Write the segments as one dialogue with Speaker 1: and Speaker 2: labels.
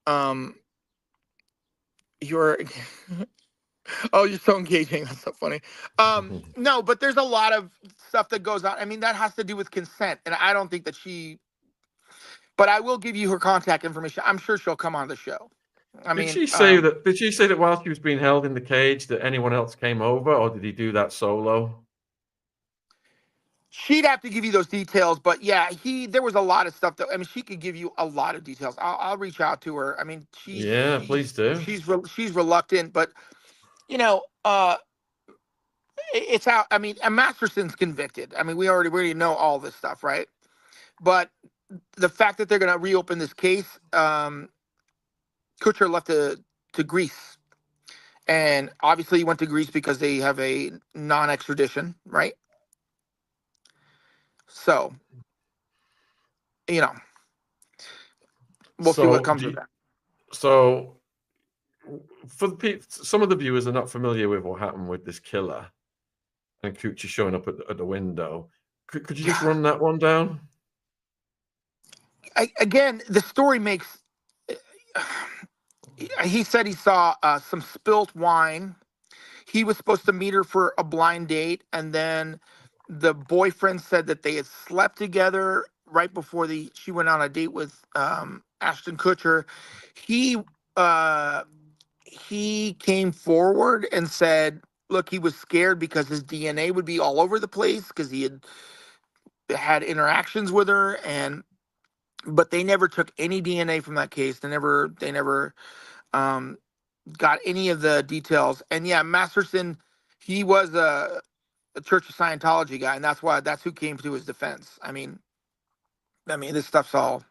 Speaker 1: Um, you're oh, you're so engaging. That's so funny. No, but there's a lot of stuff that goes on. I mean, that has to do with consent, and I don't think that she. But I will give you her contact information. I'm sure she'll come on the show. I
Speaker 2: Did
Speaker 1: mean,
Speaker 2: she say that? Did she say that while she was being held in the cage that anyone else came over, or did he do that solo?
Speaker 1: she'd have to give you those details. But yeah, there was a lot of stuff that I mean, she could give you a lot of details. I'll reach out to her. I mean,
Speaker 2: Yeah, please do.
Speaker 1: she's reluctant, but you know, it's out. I mean, and Masterson's convicted. I mean, we already know all this stuff, right? But the fact that they're going to reopen this case, Kutcher left to Greece, and obviously he went to Greece because they have a non-extradition, right? So you know, we'll see what
Speaker 2: So,
Speaker 1: comes of that.
Speaker 2: so for some of the viewers are not familiar with what happened with this killer and Coochie showing up at the window. Could you just run that one down?
Speaker 1: Again, the story makes. He said he saw some spilt wine. He was supposed to meet her for a blind date, and then the boyfriend said that they had slept together right before she went on a date with Ashton Kutcher. He uh, he came forward and said, "Look, he was scared because his DNA would be all over the place because he had interactions with her, and but they never took any DNA from that case. They never um, got any of the details. And yeah, Masterson, he was a Church of Scientology guy, and that's who came to his defense. I mean, this stuff's all.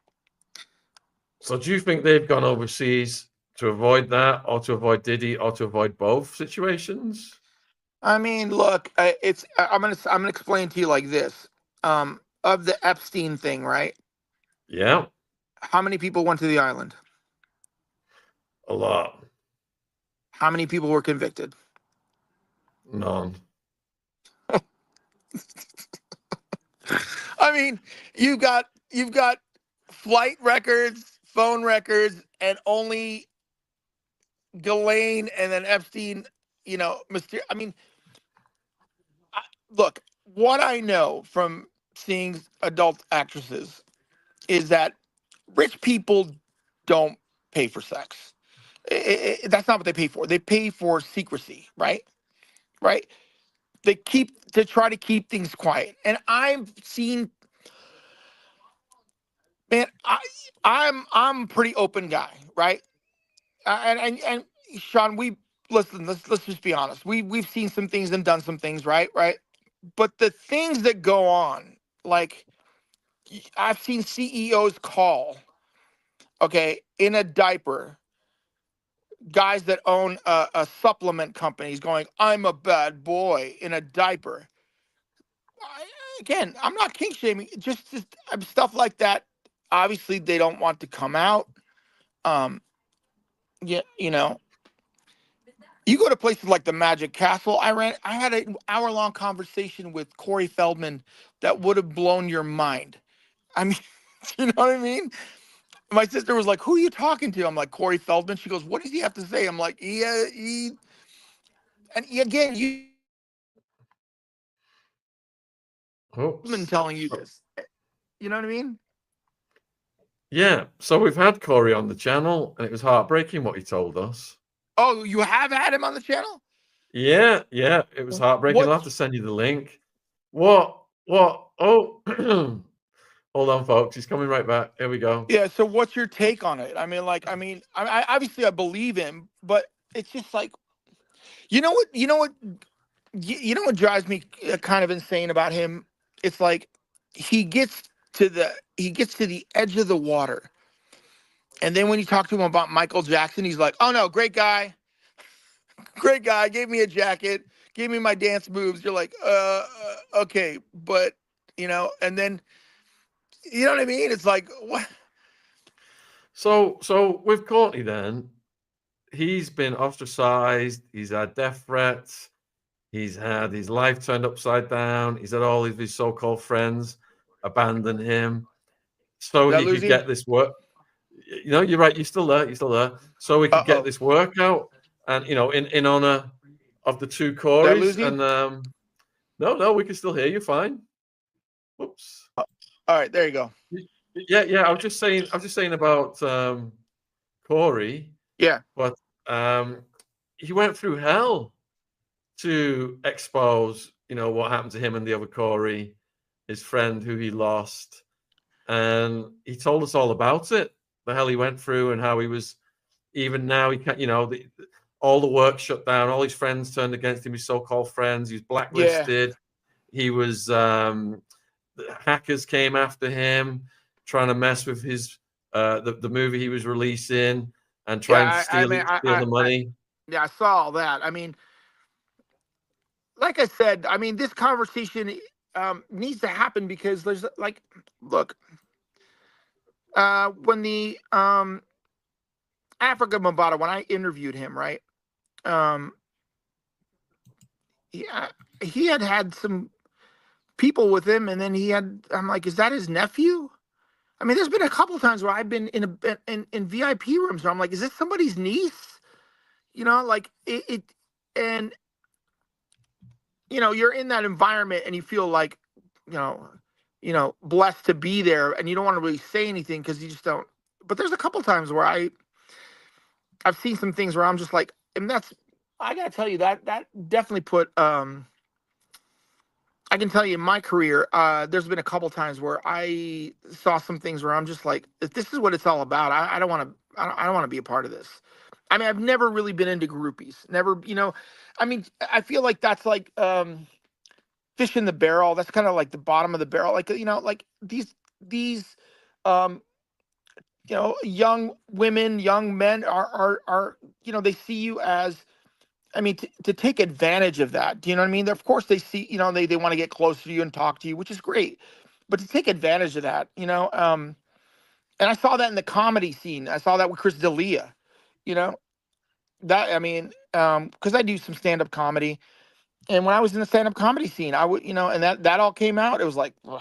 Speaker 2: So, do you think they've gone overseas to avoid that, or to avoid Diddy, or to avoid both situations?
Speaker 1: I mean, look, I'm gonna explain to you like this. Of the Epstein thing, right?
Speaker 2: Yeah,
Speaker 1: How many people went to the island?
Speaker 2: a lot.
Speaker 1: How many people were convicted?
Speaker 2: None.
Speaker 1: I mean, you've got flight records, phone records, and only Ghislaine and then Epstein. I mean, look, what I know from seeing adult actresses is that rich people don't pay for sex. That's not what they pay for. They pay for secrecy, right? Right? They try to keep things quiet. And I've seen, man, I'm a pretty open guy, right? And Sean, we listen. Let's just be honest. We've seen some things and done some things, right? Right. But the things that go on, like I've seen CEOs call, okay, in a diaper, guys that own a supplement companies going, "I'm a bad boy" in a diaper. Again, I'm not king shaming. Just stuff like that. Obviously, they don't want to come out. Um, yeah, you go to places like the Magic Castle. I had an hour-long conversation with Corey Feldman that would have blown your mind. I mean, you know what I mean? My sister was like, "Who are you talking to?" I'm like, "Corey Feldman." She goes, "What does he have to say?" I'm like, "Yeah, and again, you been
Speaker 2: Oops.
Speaker 1: telling you this. You know what I mean?"
Speaker 2: Yeah. So we've had Corey on the channel, and it was heartbreaking what he told us.
Speaker 1: Oh, you have had him on the channel?
Speaker 2: Yeah, yeah, it was heartbreaking. I'll
Speaker 1: What?
Speaker 2: have to send you the link. What? What? Oh, hold on, folks. He's coming right back. Here we go.
Speaker 1: Yeah. So, what's your take on it? I obviously I believe him, but it's just like, you know what? You know what drives me kind of insane about him? It's like he gets to the edge of the water, and then when you talk to him about Michael Jackson, he's like, "Oh no, great guy, great guy. Gave me a jacket, gave me my dance moves." You're like, okay, but and then you know what I mean? It's like what?
Speaker 2: So with Courtney, then he's been ostracized. He's had death threats. He's had his life turned upside down. He's had all of his so-called friends abandon him so
Speaker 1: Did I
Speaker 2: he
Speaker 1: lose
Speaker 2: could
Speaker 1: you?
Speaker 2: get this work. You know, you're right. You're still there. You're still there. So we could get
Speaker 1: Uh-oh.
Speaker 2: this workout, and in honor of the two
Speaker 1: Did I
Speaker 2: Corys.
Speaker 1: lose you?
Speaker 2: And no, we can still hear you fine. Whoops.
Speaker 1: All right, there you go.
Speaker 2: Yeah. I was just saying about Corey,
Speaker 1: Yeah.
Speaker 2: but he went through hell to expose, what happened to him and the other Corey, his friend who he lost, and he told us all about it, the hell he went through, and how he was, even now he can't, all the work shut down, all his friends turned against him, his so-called friends. He was
Speaker 1: Yeah.
Speaker 2: blacklisted. He was hackers came after him, trying to mess with his the movie he was releasing and trying to
Speaker 1: Yeah, I
Speaker 2: steal
Speaker 1: mean,
Speaker 2: steal the money.
Speaker 1: yeah, I saw all that. I mean, like I said, I mean, this conversation needs to happen because there's like, look, when the Africa Mabata, when I interviewed him, right? Um, yeah, he had some people with him, and then I'm like, is that his nephew? I mean, there's been a couple times where I've been in VIP rooms where I'm like, is this somebody's niece? Like it and you're in that environment and you feel like, you know, blessed to be there, and you don't want to really say anything because you just don't. But there's a couple times where I've seen some things where I'm just like, and I gotta tell you that definitely put I can tell you in my career, there's been a couple times where I saw some things where I'm just like, if this is what it's all about, I don't want to, I don't want to be a part of this. I mean, I've never really been into groupies. Never, I mean, I feel like that's like fish in the barrel. That's kind of like the bottom of the barrel. Like, like these, um, young women, young men are, they see you as, I mean, to take advantage of that. Do you know what I mean? Of course, they see, they want to get close to you and talk to you, which is great. But to take advantage of that, and I saw that in the comedy scene. I saw that with Chris D'Elia, you know, that, I mean, because I do some stand up comedy. And when I was in the stand up comedy scene, I would, and that all came out. It was like, ugh.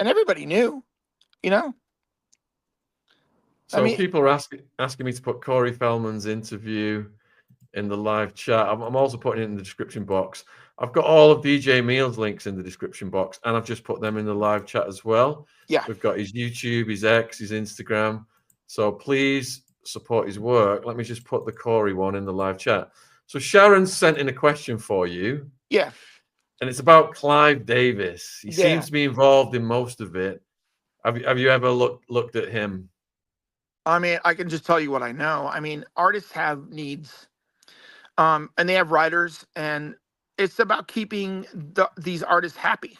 Speaker 1: And everybody knew, you know, I
Speaker 2: So
Speaker 1: mean,
Speaker 2: people are asking me to put Corey Feldman's interview in the live chat. I'm also putting it in the description box. I've got all of DJ Meal's links in the description box, and I've just put them in the live chat as well.
Speaker 1: yeah,
Speaker 2: We've got his YouTube, his X, his Instagram. So please support his work. Let me just put the Corey one in the live chat. So Sharon sent in a question for you,
Speaker 1: yeah,
Speaker 2: and it's about Clive Davis. He
Speaker 1: yeah.
Speaker 2: seems to be involved in most of it. Have you ever looked at him?
Speaker 1: I mean, I can just tell you what I know. I mean, artists have needs, and they have writers, and it's about keeping these artists happy,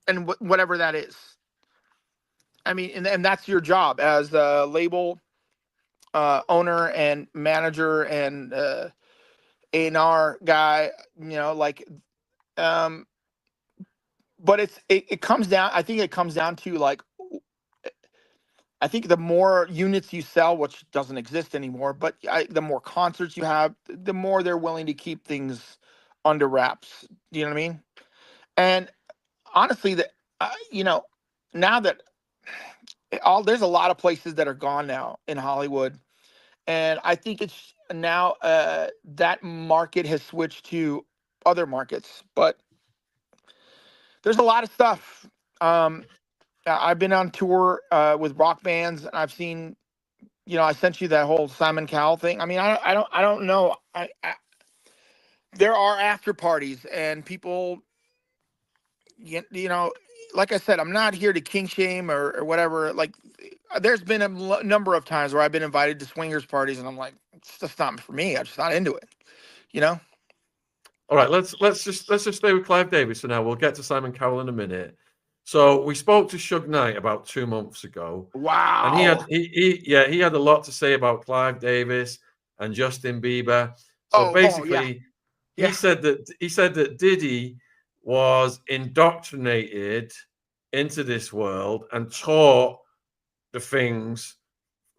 Speaker 1: and whatever that is. I mean, and that's your job as a label owner and manager and A&R guy. Like, um, but it comes down. I think it comes down to like, I think the more units you sell, which doesn't exist anymore, but the more concerts you have, the more they're willing to keep things under wraps. Do you know what I mean? And honestly, now that there's a lot of places that are gone now in Hollywood, and I think it's now that market has switched to other markets. But there's a lot of stuff. I've been on tour with rock bands, and I've seen. I sent you that whole Simon Cowell thing. I mean, I don't know. There are after parties and people. You know, like I said, I'm not here to king shame or whatever. Like, there's been a number of times where I've been invited to swingers parties, and I'm like, it's just not for me. I'm just not into it. You know?
Speaker 2: All right, let's just stay with Clive Davis for now. We'll get to Simon Cowell in a minute. So we spoke to Suge Knight about 2 months ago, and he had
Speaker 1: Wow.
Speaker 2: he had a lot to say about Clive Davis and Justin Bieber. So
Speaker 1: Oh yeah,
Speaker 2: basically, he
Speaker 1: yeah.
Speaker 2: said that Diddy was indoctrinated into this world and taught the things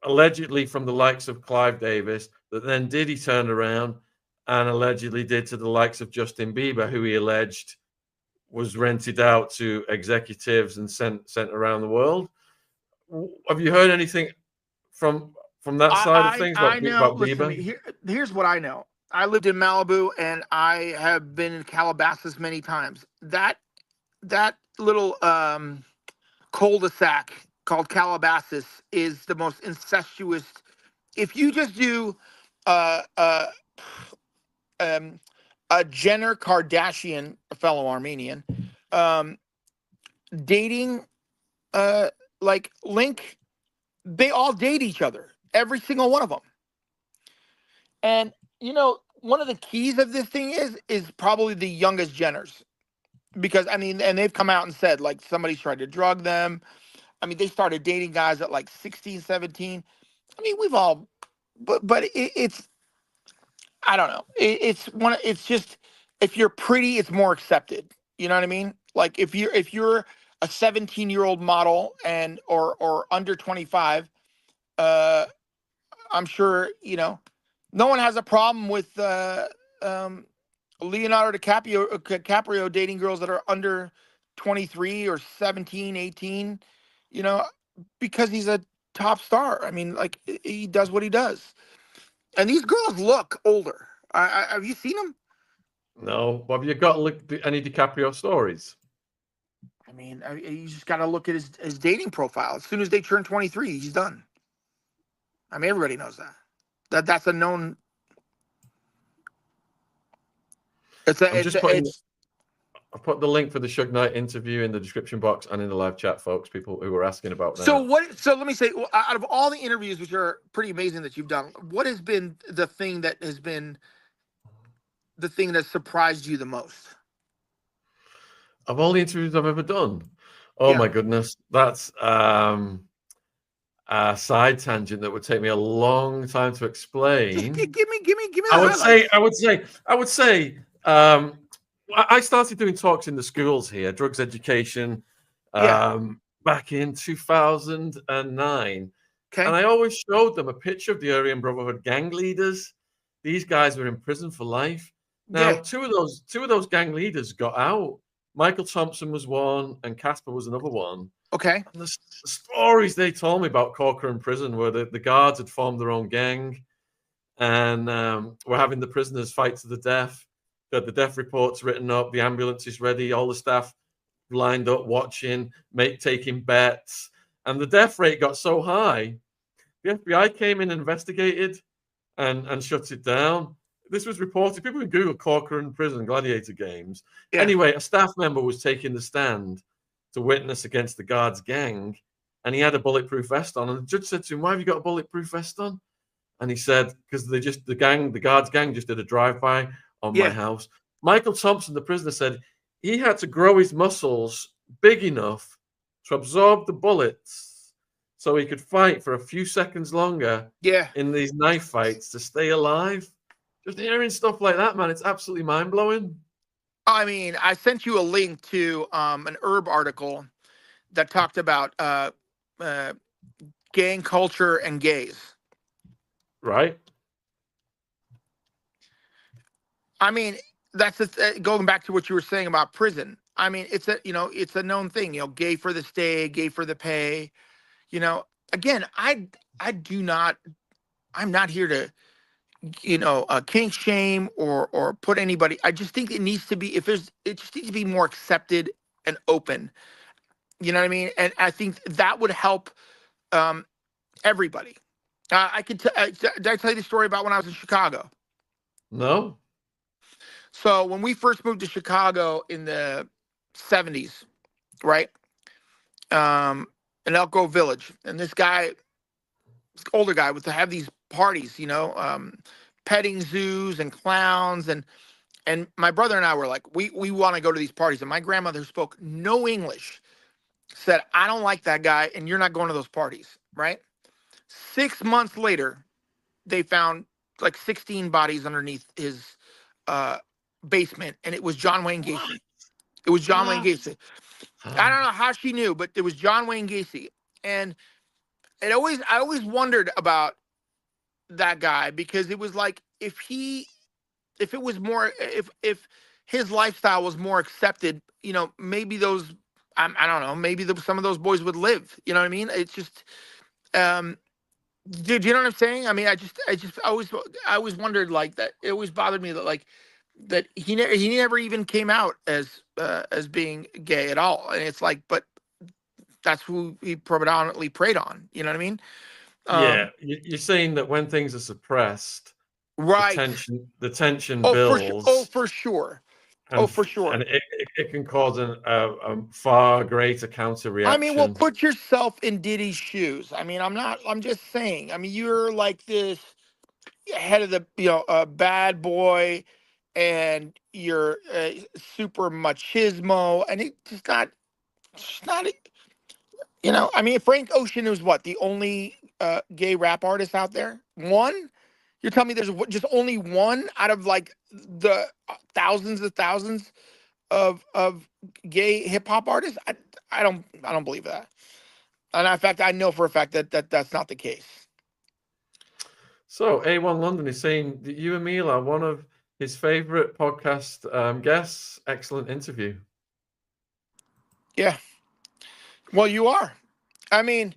Speaker 2: allegedly from the likes of Clive Davis that then Diddy turned around and allegedly did to the likes of Justin Bieber, who he alleged was rented out to executives and sent around the world. Have you heard anything from that side of things?
Speaker 1: I know.
Speaker 2: About
Speaker 1: Listen to
Speaker 2: Bieber?
Speaker 1: me. Here's what I know. I lived in Malibu, and I have been in Calabasas many times. That little cul-de-sac called Calabasas is the most incestuous. If you just do uh, uh, um, a Jenner Kardashian, a fellow Armenian, um, dating like Link, they all date each other, every single one of them. And one of the keys of this thing is probably the youngest Jenners, because I mean, and they've come out and said like somebody's tried to drug them. I mean, they started dating guys at like 16, 17. I mean, we've all, but it's, I don't know. It's just, if you're pretty, it's more accepted. You know what I mean? Like if you're a 17-year-old model and or under 25, uh, I'm sure no one has a problem with um, Leonardo DiCaprio dating girls that are under 23 or 17, 18, you know, because he's a top star. I mean, like he does what he does, and these girls look older. Have you seen them?
Speaker 2: No. Have you got any DiCaprio stories?
Speaker 1: I mean, you just got to look at his dating profile. As soon as they turn 23, he's done. I mean, everybody knows that. That's a known. It's a
Speaker 2: I'm
Speaker 1: it's
Speaker 2: just
Speaker 1: a,
Speaker 2: putting.
Speaker 1: it's
Speaker 2: I've put the link for the Suge Knight interview in the description box and in the live chat, folks. People who were asking about
Speaker 1: So
Speaker 2: that.
Speaker 1: what? So let me say, out of all the interviews, which are pretty amazing that you've done, what has been the thing that surprised you the most?
Speaker 2: Of all the interviews I've ever done, oh
Speaker 1: Yeah,
Speaker 2: my goodness, that's a side tangent that would take me a long time to
Speaker 1: just
Speaker 2: explain.
Speaker 1: give me
Speaker 2: I
Speaker 1: the
Speaker 2: would say,
Speaker 1: highlights.
Speaker 2: I would say, I would say, um, I started doing talks in the schools here, drugs education,
Speaker 1: Yeah.
Speaker 2: back in 2009. And
Speaker 1: Okay.
Speaker 2: I always showed them a picture of the Aryan Brotherhood gang leaders. These guys were in prison for life. Now,
Speaker 1: Yeah.
Speaker 2: two of those gang leaders got out. Michael Thompson was one, and Casper was another one.
Speaker 1: Okay.
Speaker 2: And the stories they told me about Corcoran prison were that the guards had formed their own gang and were having the prisoners fight to the death. They had the death reports written up, the ambulance is ready, all the staff lined up watching, taking bets. And the death rate got so high, the FBI came in and investigated and shut it down. This was reported. People can Google Corcoran prison gladiator games.
Speaker 1: Yeah.
Speaker 2: Anyway, a staff member was taking the stand to witness against the guards' gang, and he had a bulletproof vest on. And the judge said to him, "Why have you got a bulletproof vest on?" And he said, "Because the guards' gang just did a drive-by on my
Speaker 1: Yeah.
Speaker 2: house." Michael Thompson, the prisoner, said he had to grow his muscles big enough to absorb the bullets so he could fight for a few seconds longer
Speaker 1: Yeah.
Speaker 2: in these knife fights to stay alive. Just hearing stuff like that, man, it's absolutely mind blowing.
Speaker 1: I mean, I sent you a link to an herb article that talked about uh, gang culture and gays.
Speaker 2: Right?
Speaker 1: I mean, going back to what you were saying about prison. I mean, it's a known thing. Gay for the stay, gay for the pay. Again, I do not. I'm not here to kink shame or put anybody. I just think it needs to be, it just needs to be more accepted and open. You know what I mean? And I think that would help um, everybody. I could. Did I tell you the story about when I was in Chicago?
Speaker 2: No?
Speaker 1: So when we first moved to Chicago in the '70s, right? In Elk Grove Village, and this guy, this older guy, was to have these parties, petting zoos and clowns, and my brother and I were like, we want to go to these parties, and my grandmother, who spoke no English, said, I don't like that guy, and you're not going to those parties, right? 6 months later, they found like 16 bodies underneath his uh, basement, and it was John Wayne
Speaker 2: What?
Speaker 1: Gacy. It was John Wayne
Speaker 2: What?
Speaker 1: Gacy. I don't know how she knew, but it was John Wayne Gacy. And I always wondered about that guy, because it was like, if it was more, if his lifestyle was more accepted, maybe those, I don't know, maybe some of those boys would live. You know what I mean? It's just, um, Dude, you know what I'm saying? I mean, I always wondered like that. It always bothered me that like that he never even came out as being gay at all. And it's like, but that's who he predominantly preyed on. You know what I mean?
Speaker 2: Yeah,
Speaker 1: Um,
Speaker 2: you're saying that when things are suppressed,
Speaker 1: right.
Speaker 2: the tension
Speaker 1: Oh, for sure. Oh,
Speaker 2: builds,
Speaker 1: for sure.
Speaker 2: and
Speaker 1: Oh, for sure.
Speaker 2: it can cause a far greater counter
Speaker 1: I mean, well,
Speaker 2: reaction.
Speaker 1: put yourself in Diddy's shoes. I mean, I'm just saying. I mean, you're like this head of the, bad boy, and you're super machismo, and it's not, I mean, Frank Ocean is what, the only gay rap artist out there? One? You're telling me there's just only one out of like the thousands of thousands of gay hip hop artists? I don't believe that. And in fact, I know for a fact that's not the case.
Speaker 2: So A1 London is saying that you and Mila are one of his favorite podcast guests. Excellent interview.
Speaker 1: Yeah. Well, you are. I mean,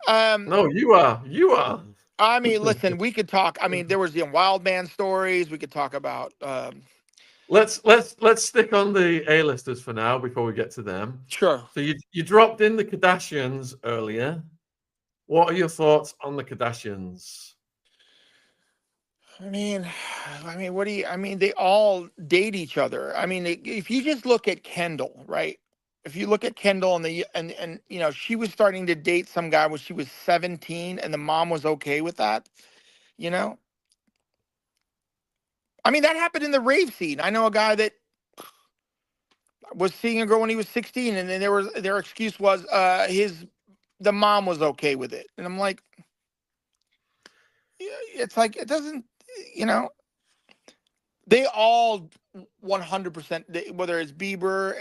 Speaker 1: um,
Speaker 2: No, you are. You are.
Speaker 1: listen, we could talk. I mean, there was the Wild Man stories. We could talk about.
Speaker 2: Let's stick on the A-listers for now before we get to them.
Speaker 1: Sure.
Speaker 2: So you dropped in the Kardashians earlier. What are your thoughts on the Kardashians?
Speaker 1: I mean, what do you? I mean, they all date each other. I mean, if you just look at Kendall, right? If you look at Kendall and she was starting to date some guy when she was 17, and the mom was okay with that. You know, I mean, that happened in the rave scene. I know a guy that was seeing a girl when he was 16, and then their excuse was the mom was okay with it, and I'm like, yeah, it's like it doesn't, you know, they all 100%, whether it's Bieber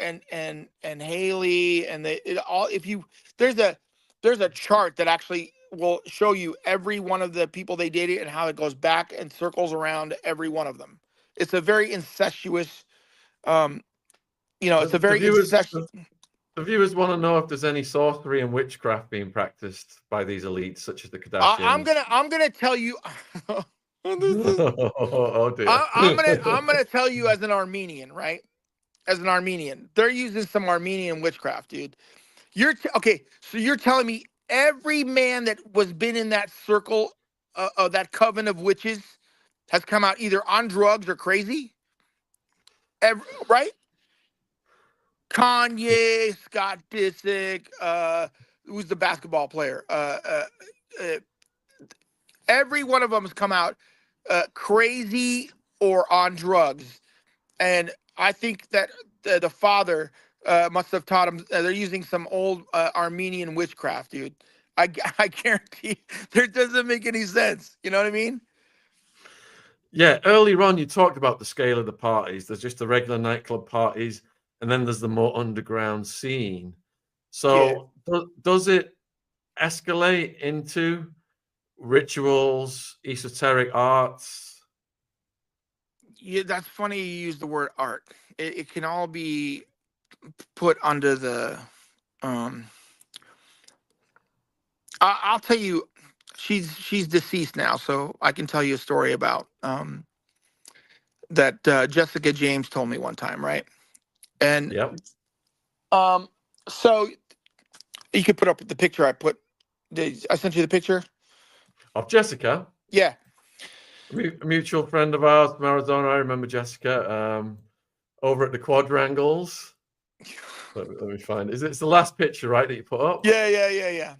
Speaker 1: and Haley, and they it all, if you there's a there's a chart that actually will show you every one of the people they dated and how it goes back and circles around every one of them. It's a very incestuous, um it's a
Speaker 2: The
Speaker 1: very
Speaker 2: viewers
Speaker 1: incestuous.
Speaker 2: the viewers want to know if there's any sorcery and witchcraft being practiced by these elites, such as the
Speaker 1: I'm
Speaker 2: Kardashians.
Speaker 1: gonna I'm gonna tell you. This is
Speaker 2: Oh dear.
Speaker 1: I'm gonna tell you as an Armenian, right? As an Armenian, they're using some Armenian witchcraft, dude. Okay, so you're telling me every man that was been in that circle of that coven of witches has come out either on drugs or crazy, right? Kanye, Scott Disick, who's the basketball player? Uh, every one of them has come out crazy or on drugs, and I think that the father must have taught him. They're using some old Armenian witchcraft, dude. I guarantee there doesn't make any sense. You know what I mean?
Speaker 2: Yeah, earlier on you talked about the scale of the parties. There's just the regular nightclub parties, and then there's the more underground scene.
Speaker 1: Yeah,
Speaker 2: So does it escalate into rituals, esoteric arts?
Speaker 1: yeah. That's funny you use the word art. It can all be put under the. Um, I'll tell you, she's deceased now, so I can tell you a story about that Jessica James told me one time, right? And
Speaker 2: Yep.
Speaker 1: um, so you could put up the picture I put. I sent you the picture.
Speaker 2: Of Jessica,
Speaker 1: Yeah,
Speaker 2: a mutual friend of ours from Arizona. I remember Jessica over at the Quadrangles. Let me find it. It's the last picture, right, that you put up?
Speaker 1: yeah.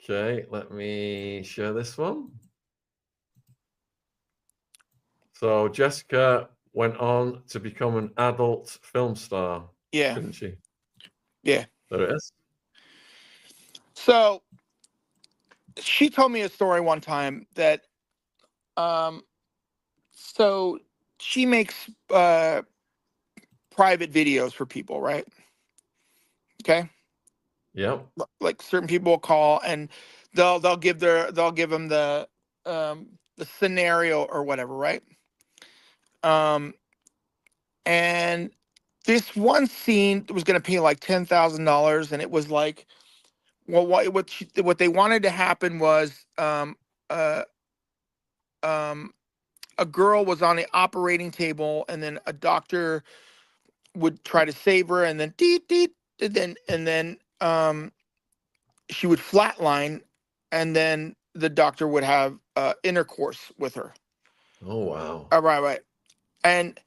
Speaker 2: Okay, let me share this one. So Jessica went on to become an adult film star,
Speaker 1: Yeah,
Speaker 2: didn't she?
Speaker 1: yeah.
Speaker 2: There it is.
Speaker 1: So she told me a story one time that um, so she makes private videos for people, right? Okay,
Speaker 2: Yep.
Speaker 1: like certain people will call and they'll give them the scenario or whatever, right? Um, and this one scene was going to pay like $10,000, and it was like Well, what they wanted to happen was uh, um, a girl was on the operating table, and then a doctor would try to save her, and then deet deet, and then she would flatline, and then the doctor would have intercourse with her.
Speaker 2: Oh wow.
Speaker 1: Right, right. And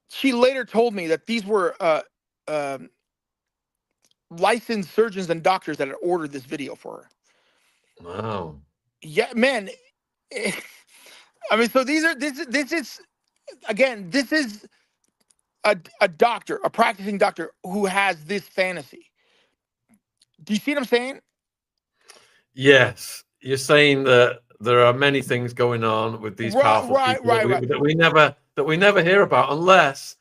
Speaker 1: she later told me that these were um, licensed surgeons and doctors that had ordered this video for her.
Speaker 2: Wow.
Speaker 1: Yeah, man. I mean, so this is again, this is a doctor, a practicing doctor who has this fantasy. Do you see what I'm saying?
Speaker 2: Yes, you're saying that there are many things going on with these
Speaker 1: Right,
Speaker 2: powerful
Speaker 1: right,
Speaker 2: people
Speaker 1: right, right,
Speaker 2: that we never hear about unless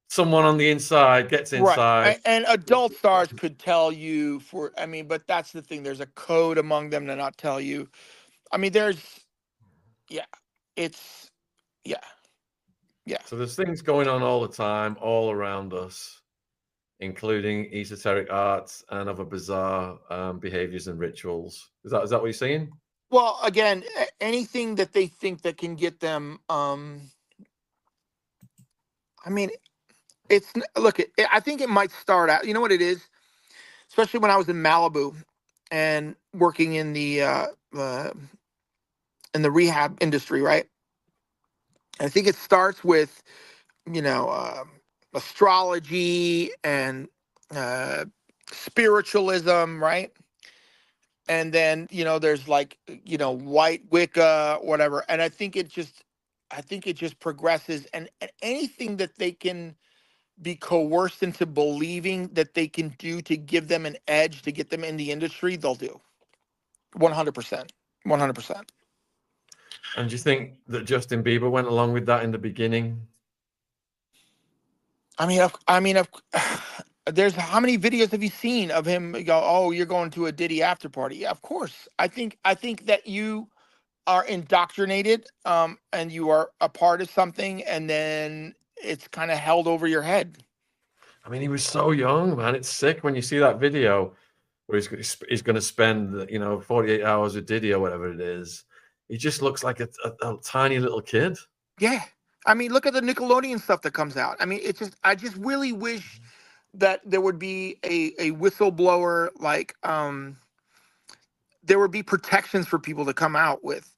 Speaker 2: someone on the inside gets
Speaker 1: right.
Speaker 2: inside.
Speaker 1: And adult stars could tell you for, I mean, but that's the thing. There's a code among them to not tell you. I mean, yeah, it's, yeah, yeah.
Speaker 2: So there's things going on all the time, all around us, including esoteric arts and other bizarre behaviors and rituals. Is that what you're saying?
Speaker 1: Well, again, anything that they think that can get them, I mean, look, I think it might start out, you know what it is? Especially when I was in Malibu and working uh, in the rehab industry, right? I think it starts with, you know, astrology and uh, spiritualism, right? And then, there's like, white Wicca, whatever. And I think it just progresses, and anything that they can be coerced into believing that they can do to give them an edge to get them in the industry, they'll do. 100%. 100%.
Speaker 2: And do you think that Justin Bieber went along with that in the beginning?
Speaker 1: There's how many videos have you seen of him go, "Oh, you're going to a Diddy after party?" Yeah, of course. I think that you are indoctrinated, and you are a part of something, and then it's kind of held over your head.
Speaker 2: I mean, he was so young, man. It's sick when you see that video where he's going to spend 48 hours with Diddy or whatever it is. He just looks like a tiny little kid.
Speaker 1: Yeah. I mean, look at the Nickelodeon stuff that comes out. I mean, I just really wish that there would be a whistleblower, like, there would be protections for people to come out with